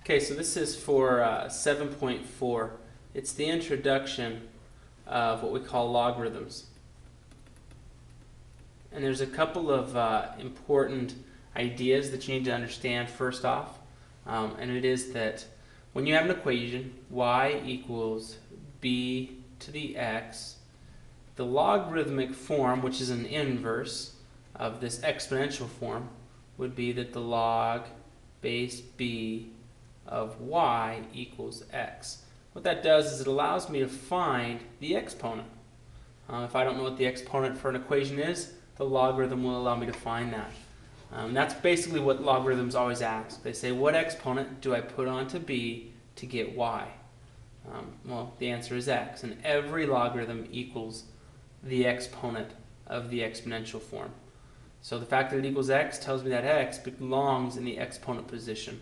Okay, so this is for 7.4. It's the introduction of what we call logarithms. And there's a couple of important ideas that you need to understand first off. And it is that when you have an equation, y equals b to the x, the logarithmic form, which is an inverse of this exponential form, would be that the log base b of y equals x. What that does is it allows me to find the exponent. If I don't know what the exponent for an equation is, the logarithm will allow me to find that. That's basically what logarithms always ask. They say, what exponent do I put onto b to get y? Well, the answer is x, and every logarithm equals the exponent of the exponential form. So the fact that it equals x tells me that x belongs in the exponent position.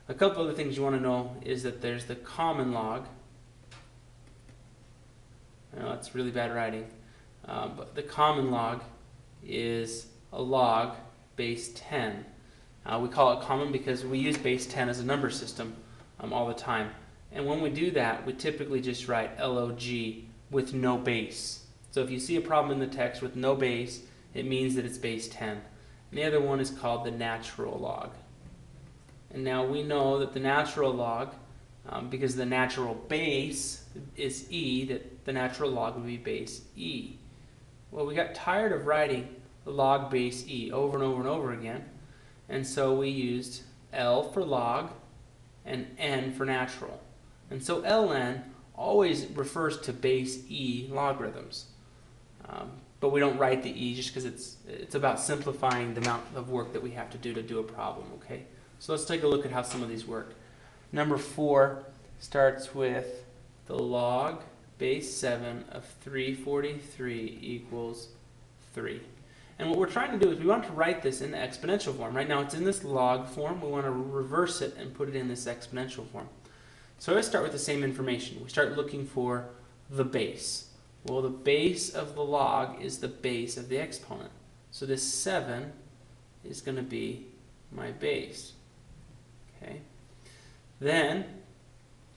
A couple other things you want to know is that there's the common log. I know that's really bad writing, but the common log is a log base 10. We call it common because we use base 10 as a number system all the time. And when we do that, we typically just write log with no base. So if you see a problem in the text with no base, it means that it's base 10. And the other one is called the natural log. And now we know that the natural log, because the natural base is e, that the natural log would be base e. Well, we got tired of writing the log base e over and over and over again, and so we used L for log and N for natural. And so ln always refers to base e logarithms. But we don't write the e just because it's about simplifying the amount of work that we have to do a problem, okay? So let's take a look at how some of these work. Number 4 starts with the log base 7 of 343 equals 3. And what we're trying to do is we want to write this in the exponential form. Right now it's in this log form. We want to reverse it and put it in this exponential form. So let's start with the same information. We start looking for the base. Well, the base of the log is the base of the exponent. So this 7 is going to be my base. Okay. Then,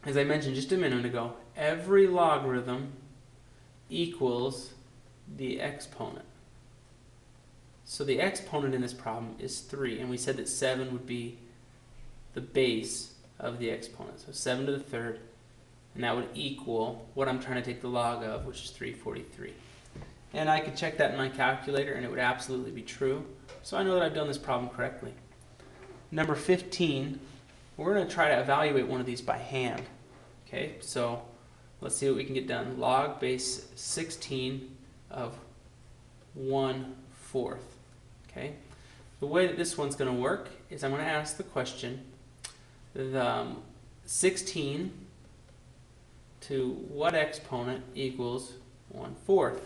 as I mentioned just a minute ago, every logarithm equals the exponent. So the exponent in this problem is 3, and we said that 7 would be the base of the exponent. So 7 to the third, and that would equal what I'm trying to take the log of, which is 343. And I could check that in my calculator, and it would absolutely be true. So I know that I've done this problem correctly. Number 15, we're going to try to evaluate one of these by hand. Okay, so let's see what we can get done. Log base 16 of 1/4. Okay, the way that this one's going to work is I'm going to ask the question, the 16 to what exponent equals 1/4?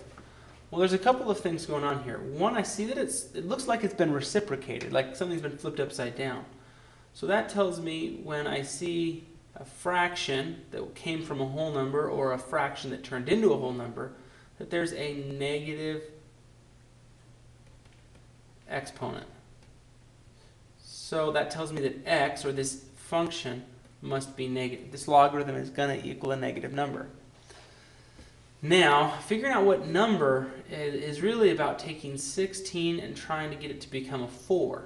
Well, there's a couple of things going on here. One, I see that it looks like it's been reciprocated, like something's been flipped upside down. So that tells me when I see a fraction that came from a whole number or a fraction that turned into a whole number, that there's a negative exponent. So that tells me that x, or this function, must be negative. This logarithm is going to equal a negative number. Now, figuring out what number is really about taking 16 and trying to get it to become a 4.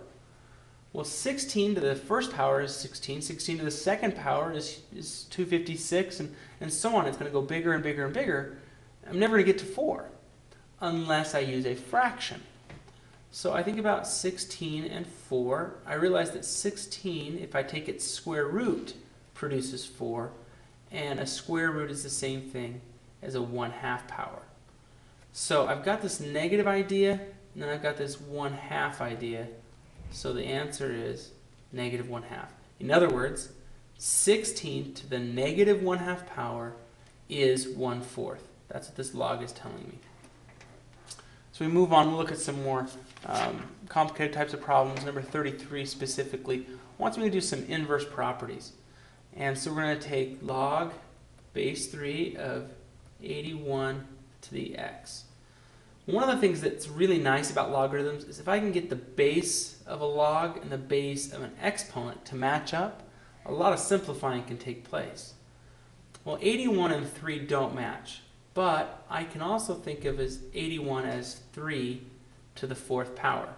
Well, 16 to the first power is 16. 16 to the second power is 256, and so on. It's going to go bigger and bigger and bigger. I'm never going to get to 4 unless I use a fraction. So I think about 16 and 4. I realize that 16, if I take its square root, produces 4, and a square root is the same thing as a 1/2 power. So I've got this negative idea, and then I've got this 1/2 idea. So the answer is negative 1/2. In other words, 16 to the negative 1/2 power is 1/4. That's what this log is telling me. So we move on, we'll look at some more complicated types of problems. Number 33 specifically wants me to do some inverse properties. And so we're going to take log base 3 of 81 to the x. One of the things that's really nice about logarithms is if I can get the base of a log and the base of an exponent to match up, a lot of simplifying can take place. Well, 81 and 3 don't match, but I can also think of as 81 as 3 to the 4th power.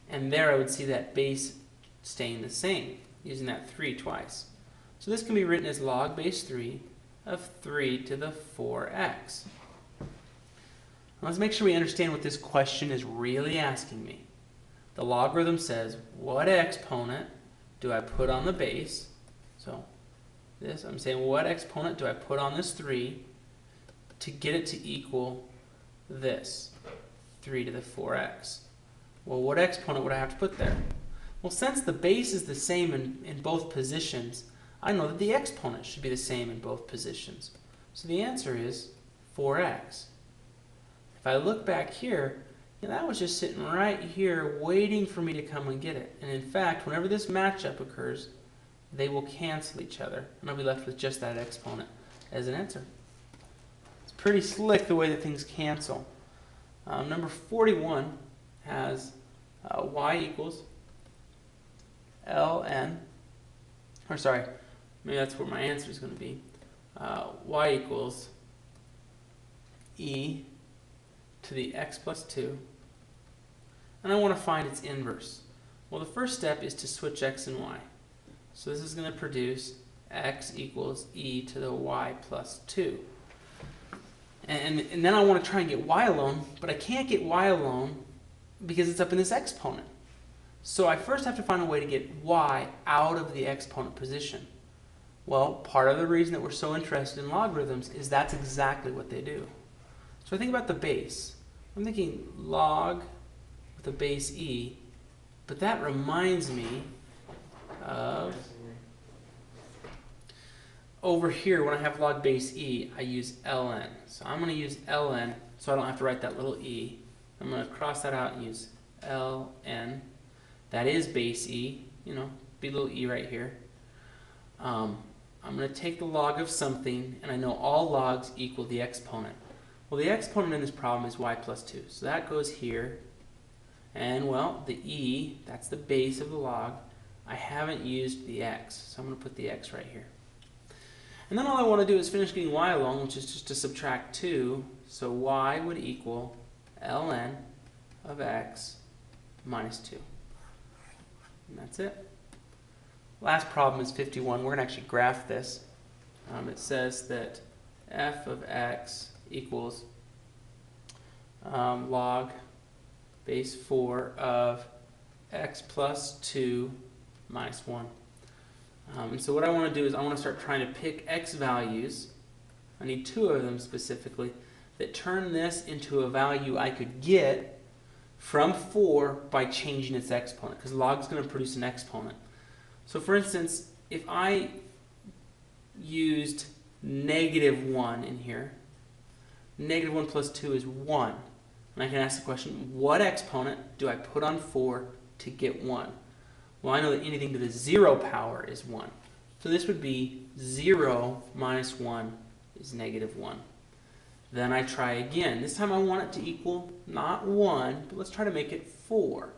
And there I would see that base staying the same, using that 3 twice. So this can be written as log base 3 of 3 to the 4x. Now let's make sure we understand what this question is really asking me. The logarithm says, what exponent do I put on the base? So this, I'm saying, what exponent do I put on this 3 to get it to equal this, 3 to the 4x? Well, what exponent would I have to put there? Well, since the base is the same in both positions, I know that the exponent should be the same in both positions. So the answer is 4x. If I look back here, that was just sitting right here waiting for me to come and get it. And in fact, whenever this matchup occurs, they will cancel each other. And I'll be left with just that exponent as an answer. It's pretty slick the way that things cancel. Number 41 has y equals ln, or sorry, maybe that's where my answer is going to be. Y equals e to the x plus 2, and I want to find its inverse. Well, the first step is to switch x and y. So this is going to produce x equals e to the y plus 2. And then I want to try and get y alone, but I can't get y alone because it's up in this exponent. So I first have to find a way to get y out of the exponent position. Well, part of the reason that we're so interested in logarithms is that's exactly what they do. So I think about the base. I'm thinking log with a base e, but that reminds me of over here when I have log base e, I use ln. So I'm going to use ln so I don't have to write that little e. I'm going to cross that out and use ln. That is base e, be a little e right here. I'm going to take the log of something, and I know all logs equal the exponent. Well, the exponent in this problem is y plus 2. So that goes here. And, well, the e, that's the base of the log. I haven't used the x, so I'm going to put the x right here. And then all I want to do is finish getting y alone, which is just to subtract 2. So y would equal ln of x minus 2. And that's it. Last problem is 51. We're going to actually graph this. It says that f of x equals log base 4 of x plus 2 minus 1. And so what I want to do is I want to start trying to pick x values. I need 2 of them specifically that turn this into a value I could get from 4 by changing its exponent, because log is going to produce an exponent. So for instance, if I used -1 in here, -1 plus 2 is 1. And I can ask the question, what exponent do I put on 4 to get 1? Well, I know that anything to the 0 power is 1. So this would be 0 minus 1 is -1. Then I try again. This time I want it to equal not 1, but let's try to make it 4.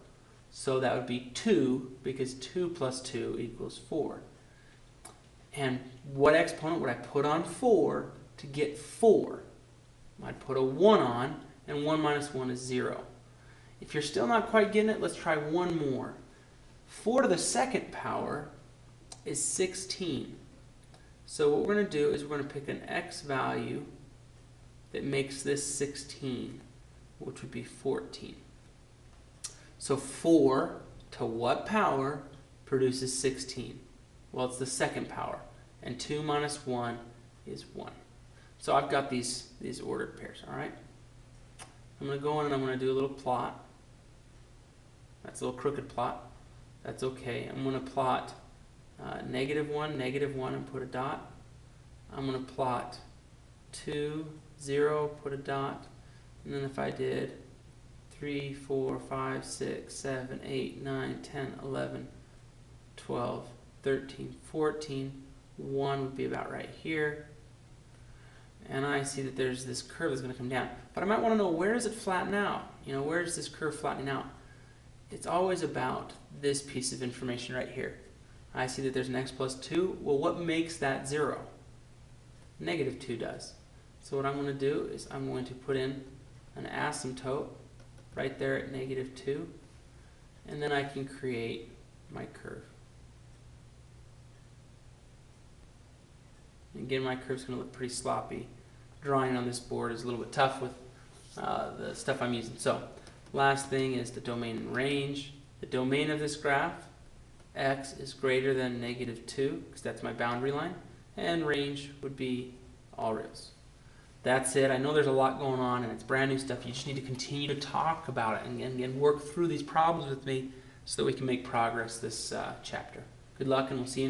So that would be 2, because 2 plus 2 equals 4. And what exponent would I put on 4 to get 4? I'd put a 1 on, and 1 minus 1 is 0. If you're still not quite getting it, let's try one more. 4 to the 2nd power is 16. So what we're going to do is we're going to pick an x value that makes this 16, which would be 14. So 4 to what power produces 16? Well, it's the 2nd power, and 2 minus 1 is 1. So I've got these ordered pairs, all right? I'm going to go in and I'm going to do a little plot. That's a little crooked plot. That's okay. I'm going to plot -1, -1, and put a dot. I'm going to plot 2, 0, put a dot. And then if I did 3, 4, 5, 6, 7, 8, 9, 10, 11, 12, 13, 14, 1 would be about right here. And I see that there's this curve that's going to come down. But I might want to know, where does it flatten out? Where is this curve flattening out? It's always about this piece of information right here. I see that there's an x plus 2. Well, what makes that 0? Negative 2 does. So what I'm going to do is I'm going to put in an asymptote right there at negative 2, and then I can create my curve. And again, my curve's going to look pretty sloppy. Drawing on this board is a little bit tough with the stuff I'm using. So last thing is the domain and range. The domain of this graph, x is greater than negative 2, because that's my boundary line, and range would be all reals. That's it. I know there's a lot going on and it's brand new stuff. You just need to continue to talk about it and work through these problems with me so that we can make progress this chapter. Good luck, and we'll see you